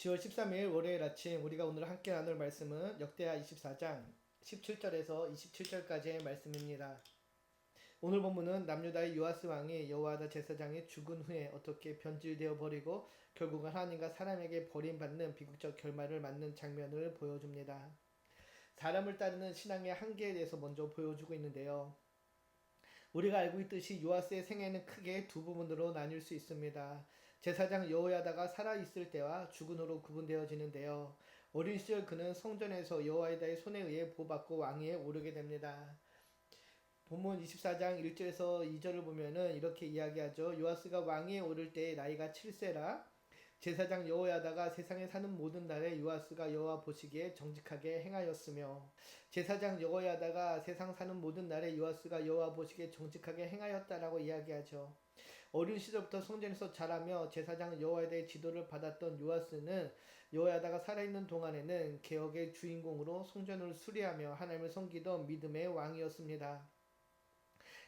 10월 13일 월요일 아침 우리가 오늘 함께 나눌 말씀은 역대하 24장 17절에서 27절까지의 말씀입니다. 오늘 본문은 남유다의 요아스 왕이 여호야다 제사장이 죽은 후에 어떻게 변질되어 버리고 결국은 하나님과 사람에게 버림받는 비극적 결말을 맞는 장면을 보여줍니다. 사람을 따르는 신앙의 한계에 대해서 먼저 보여주고 있는데요. 우리가 알고 있듯이 요아스의 생애는 크게 두 부분으로 나뉠 수 있습니다. 제사장 여호야다가 살아있을 때와 죽은 후로 구분되어지는데요. 어린 시절 그는 성전에서 여호야다의 손에 의해 보받고 왕위에 오르게 됩니다. 본문 24장 1절에서 2절을 보면은 이렇게 이야기하죠. 요아스가 왕위에 오를 때 나이가 7세라 제사장 여호야다가 세상에 사는 모든 날에 요아스가 여호와 보시기에 정직하게 행하였으며 제사장 여호야다가 세상 사는 모든 날에 요아스가 여호와 보시기에 정직하게 행하였다라고 이야기하죠. 어린 시절부터 성전에서 자라며 제사장 여호야다의 지도를 받았던 요아스는 여호야다가 살아있는 동안에는 개혁의 주인공으로 성전을 수리하며 하나님을 섬기던 믿음의 왕이었습니다.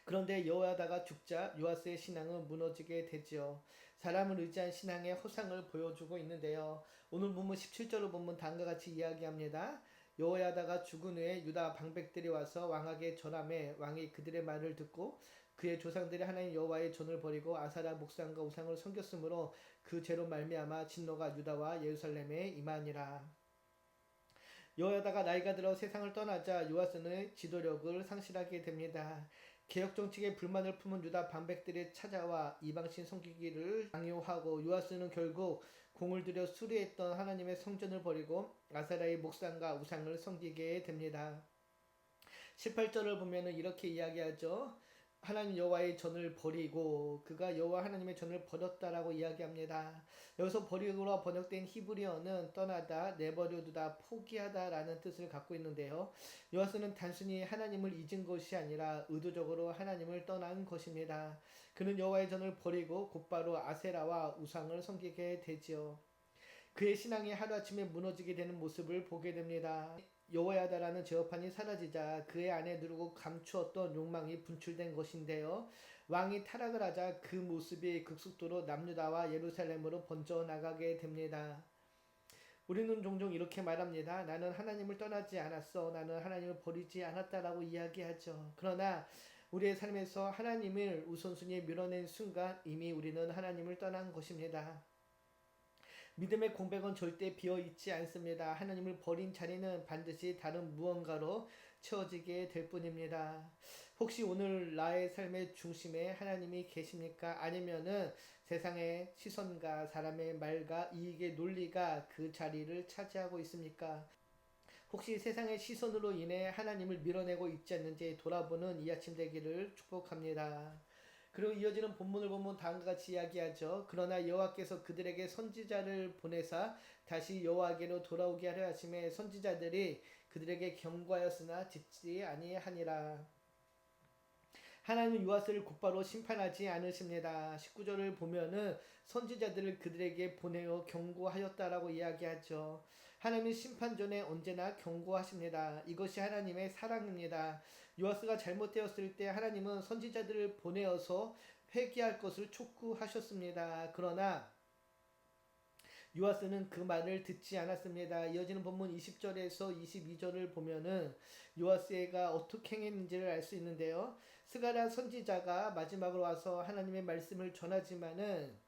그런데 여호야다가 죽자 요아스의 신앙은 무너지게 되지요. 사람을 의지한 신앙의 허상을 보여주고 있는데요. 오늘 본문 17절을 보면 다음과 같이 이야기합니다. 여호야다가 죽은 후에 유다 방백들이 와서 왕에게 전함해 왕이 그들의 말을 듣고 그의 조상들이 하나님 여호와의 전을 버리고 아사라 목상과 우상을 섬겼으므로 그 죄로 말미암아 진노가 유다와 예루살렘에 임하니라. 여호야다가 나이가 들어 세상을 떠나자 요아스는 지도력을 상실하게 됩니다. 개혁 정책에 불만을 품은 유다 반백들이 찾아와 이방신 섬기기를 강요하고 요아스는 결국 공을 들여 수리했던 하나님의 성전을 버리고 아사라의 목상과 우상을 섬기게 됩니다. 18절을 보면은 이렇게 이야기하죠. 하나님 여호와의 전을 버리고 그가 여호와 하나님의 전을 버렸다라고 이야기합니다. 여기서 버리고라 번역된 히브리어는 떠나다, 내버려두다, 포기하다라는 뜻을 갖고 있는데요. 요아스는 단순히 하나님을 잊은 것이 아니라 의도적으로 하나님을 떠난 것입니다. 그는 여호와의 전을 버리고 곧바로 아세라와 우상을 섬기게 되지요. 그의 신앙이 하루아침에 무너지게 되는 모습을 보게 됩니다. 여호야다라는 제어판이 사라지자 그의 안에 누르고 감추었던 욕망이 분출된 것인데요. 왕이 타락을 하자 그 모습이 급속도로 남유다와 예루살렘으로 번져나가게 됩니다. 우리는 종종 이렇게 말합니다. 나는 하나님을 떠나지 않았어. 나는 하나님을 버리지 않았다라고 이야기하죠. 그러나 우리의 삶에서 하나님을 우선순위에 밀어낸 순간 이미 우리는 하나님을 떠난 것입니다. 믿음의 공백은 절대 비어있지 않습니다. 하나님을 버린 자리는 반드시 다른 무언가로 채워지게 될 뿐입니다. 혹시 오늘 나의 삶의 중심에 하나님이 계십니까? 아니면은 세상의 시선과 사람의 말과 이익의 논리가 그 자리를 차지하고 있습니까? 혹시 세상의 시선으로 인해 하나님을 밀어내고 있지 않는지 돌아보는 이 아침 되기를 축복합니다. 그리고 이어지는 본문을 보면 다음과 같이 이야기하죠. 그러나 여호와께서 그들에게 선지자를 보내사 다시 여호와께로 돌아오게 하려 하심에 선지자들이 그들에게 경고하였으나 듣지 아니하니라. 하나님은 요아스를 곧바로 심판하지 않으십니다. 19절을 보면은 선지자들을 그들에게 보내어 경고하였다라고 이야기하죠. 하나님은 심판 전에 언제나 경고하십니다. 이것이 하나님의 사랑입니다. 요아스가 잘못되었을 때 하나님은 선지자들을 보내어서 회개할 것을 촉구하셨습니다. 그러나 요아스는 그 말을 듣지 않았습니다. 이어지는 본문 20절에서 22절을 보면은 요아스가 어떻게 행했는지를 알 수 있는데요. 스가랴 선지자가 마지막으로 와서 하나님의 말씀을 전하지만은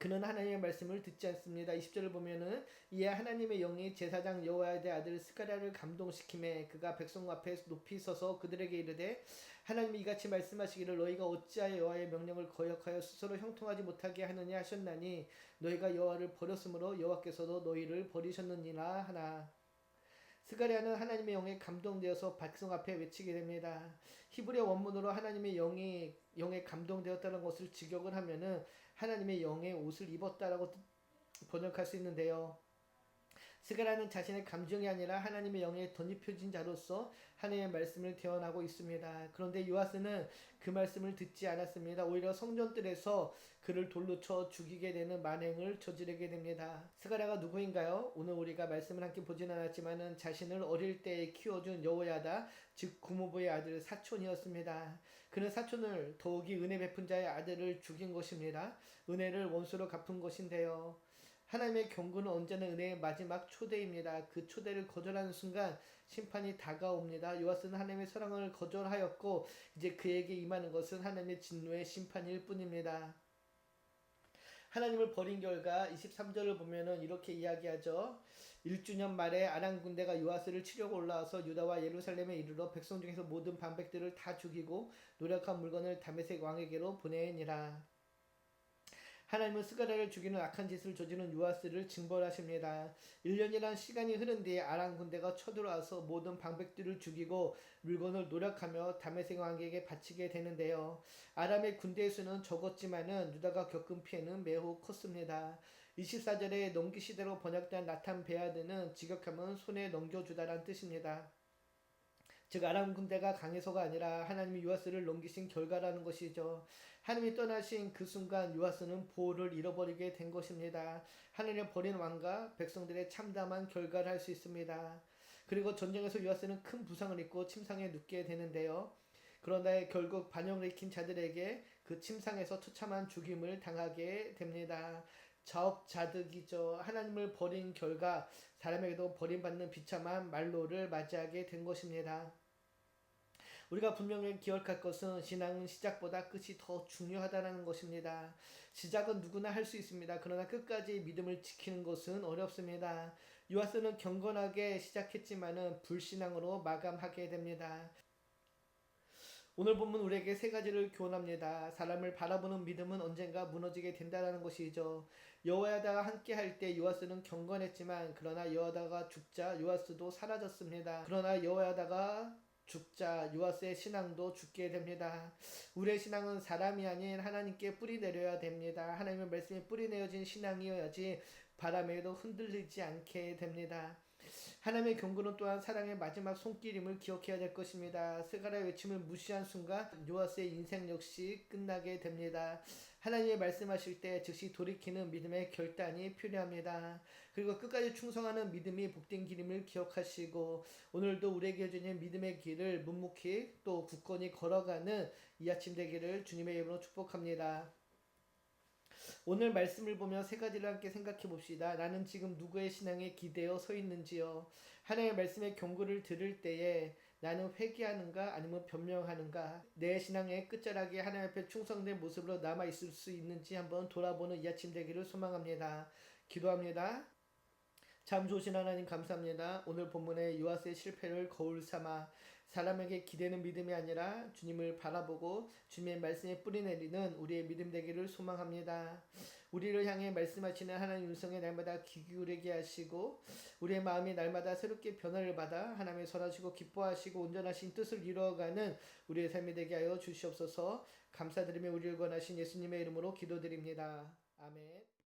그는 하나님의 말씀을 듣지 않습니다. 20절을 보면은 이에 하나님의 영이 제사장 여호야다의 아들 스가랴를 감동시키매 그가 백성 앞에 높이 서서 그들에게 이르되 하나님이 이같이 말씀하시기를 너희가 어찌하여 여호와의 명령을 거역하여 스스로 형통하지 못하게 하느냐 하셨나니 너희가 여호와를 버렸으므로 여호와께서도 너희를 버리셨느니라 하나. 스가랴는 하나님의 영에 감동되어서 백성 앞에 외치게 됩니다. 히브리어 원문으로 하나님의 영에 감동되었다는 것을 직역을 하면은 하나님의 영의 옷을 입었다라고 번역할 수 있는데요. 스가랴는 자신의 감정이 아니라 하나님의 영에 덧입혀진 자로서 하나님의 말씀을 대언하고 있습니다. 그런데 요아스는 그 말씀을 듣지 않았습니다. 오히려 성전들에서 그를 돌로 쳐 죽이게 되는 만행을 저지르게 됩니다. 스가랴가 누구인가요? 오늘 우리가 말씀을 함께 보진 않았지만은 자신을 어릴 때 키워준 여호야다 즉 구모부의 아들 사촌이었습니다. 그는 사촌을 더욱이 은혜 베푼 자의 아들을 죽인 것입니다. 은혜를 원수로 갚은 것인데요. 하나님의 경고는 언제나 은혜의 마지막 초대입니다. 그 초대를 거절하는 순간 심판이 다가옵니다. 요아스는 하나님의 사랑을 거절하였고 이제 그에게 임하는 것은 하나님의 진노의 심판일 뿐입니다. 하나님을 버린 결과 23절을 보면은 이렇게 이야기하죠. 1주년 말에 아람 군대가 요아스를 치려고 올라와서 유다와 예루살렘에 이르러 백성 중에서 모든 방백들을 다 죽이고 노력한 물건을 다메섹 왕에게로 보내니라. 하나님은 스가랴를 죽이는 악한 짓을 저지른 요아스를 징벌하십니다. 1년이란 시간이 흐른 뒤에 아람 군대가 쳐들어와서 모든 방백들을 죽이고 물건을 노력하며 다메섹 왕에게 바치게 되는데요. 아람의 군대의 수는 적었지만은 유다가 겪은 피해는 매우 컸습니다. 24절에 넘기시대로 번역된 나탄 베아드는 직역하면 손에 넘겨주다란 뜻입니다. 즉 아람 군대가 강해서가 아니라 하나님이 요아스를 넘기신 결과라는 것이죠. 하나님이 떠나신 그 순간 요아스는 보호를 잃어버리게 된 것입니다. 하나님을 버린 왕과 백성들의 참담한 결과를 할 수 있습니다. 그리고 전쟁에서 요아스는 큰 부상을 입고 침상에 눕게 되는데요. 그러나 결국 반역을 일으킨 자들에게 그 침상에서 처참한 죽임을 당하게 됩니다. 자업자득이죠. 하나님을 버린 결과 사람에게도 버림받는 비참한 말로를 맞이하게 된 것입니다. 우리가 분명히 기억할 것은 신앙은 시작보다 끝이 더 중요하다는 것입니다. 시작은 누구나 할 수 있습니다. 그러나 끝까지 믿음을 지키는 것은 어렵습니다. 요아스는 경건하게 시작했지만은 불신앙으로 마감하게 됩니다. 오늘 본문 우리에게 세 가지를 교훈합니다. 사람을 바라보는 믿음은 언젠가 무너지게 된다는 것이죠. 여호와다가 함께 할 때 요아스는 경건했지만 그러나 여호와다가 죽자 요아스도 사라졌습니다. 그러나 여호와다가 죽자 요아스의 신앙도 죽게 됩니다. 우리의 신앙은 사람이 아닌 하나님께 뿌리 내려야 됩니다. 하나님의 말씀에 뿌리 내어진 신앙이어야지 바람에도 흔들리지 않게 됩니다. 하나님의 경고는 또한 사랑의 마지막 손길임을 기억해야 될 것입니다. 스가랴 외침을 무시한 순간 요아스의 인생 역시 끝나게 됩니다. 하나님의 말씀하실 때 즉시 돌이키는 믿음의 결단이 필요합니다. 그리고 끝까지 충성하는 믿음이 복된 길임을 기억하시고 오늘도 우리에게 주신 믿음의 길을 묵묵히 또 굳건히 걸어가는 이 아침 되기를 주님의 이름으로 축복합니다. 오늘 말씀을 보며 세 가지를 함께 생각해 봅시다. 나는 지금 누구의 신앙에 기대어 서 있는지요. 하나님의 말씀의 경고를 들을 때에 나는 회개하는가 아니면 변명하는가, 내 신앙의 끝자락에 하나님 앞에 충성된 모습으로 남아 있을 수 있는지 한번 돌아보는 이 아침 되기를 소망합니다. 기도합니다. 참 좋으신 하나님 감사합니다. 오늘 본문의 요아스의 실패를 거울 삼아 사람에게 기대는 믿음이 아니라 주님을 바라보고 주님의 말씀에 뿌리 내리는 우리의 믿음 되기를 소망합니다. 우리를 향해 말씀하시는 하나님 음성에 날마다 귀 기울이게 하시고 우리의 마음이 날마다 새롭게 변화를 받아 하나님의 선하시고 기뻐하시고 온전하신 뜻을 이루어가는 우리의 삶이 되게 하여 주시옵소서. 감사드리며 우리를 권하신 예수님의 이름으로 기도드립니다. 아멘.